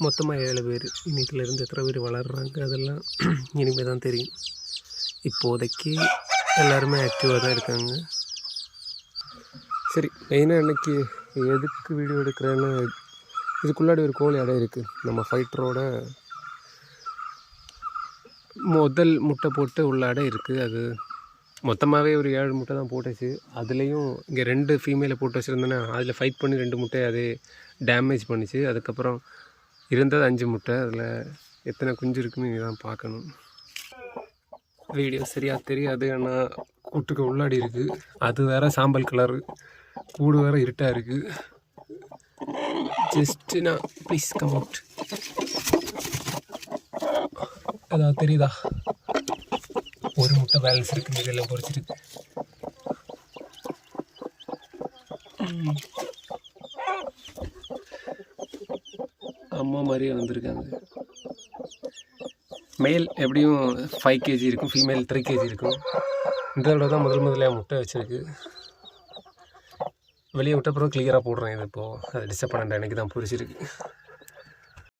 மொத்தமாக 7 பேர். இன்னைக்குலேருந்து எத்தனை பேர் வளர்கிறாங்க அதெல்லாம் இனிமேல் தான் தெரியும். இப்போதைக்கு எல்லாருமே ஆக்டிவாக தான் இருக்காங்க. சரி, மெயினாக அன்றைக்கி எதுக்கு வீடியோ எடுக்கிறேன்னு, இதுக்குள்ளாடி ஒரு கோழி அடை இருக்குது. நம்ம ஃபைட்டரோட முதல் முட்டை போட்டு உள்ள அடை இருக்குது. அது மொத்தமாகவே ஒரு 7 முட்டை தான் போட்டுச்சு. அதுலேயும் இங்கே 2 ஃபீமேலை போட்டு வச்சுருந்தேன்னா அதில் ஃபைட் பண்ணி 2 முட்டை அது டேமேஜ் பண்ணிச்சு. அதுக்கப்புறம் இருந்தது 5 முட்டை. அதில் எத்தனை குஞ்சு இருக்குன்னு இதுதான் பார்க்கணும். வீடியோ சரியாக தெரியாது, ஆனால் கூட்டுக்கு உள்ளாடி இருக்குது. அது வேறு சாம்பல் கலரு, கூடு வேறு இருட்டாக இருக்குது. ஜஸ்ட்டு நான் ப்ளீஸ் கம் அவுட். அதாவது தெரியுதா, ஒரு முட்டை பேலன்ஸ் இருக்குது, இதெல்லாம் பொறிச்சிருக்கு. அம்மா மாதிரியே வந்திருக்காங்க. மேல் எப்படியும் 5 kg இருக்கும், ஃபீமேல் 3 kg இருக்கும். இந்த தடவை தான் முதல்ல முட்டை வச்சுருக்கு. வெளியே விட்ட பிறகு கிளியராக போடுறேன். இது இப்போது அது டிஸ்டர்ப் பண்ண எனக்கு தான் புரிச்சிருக்கு.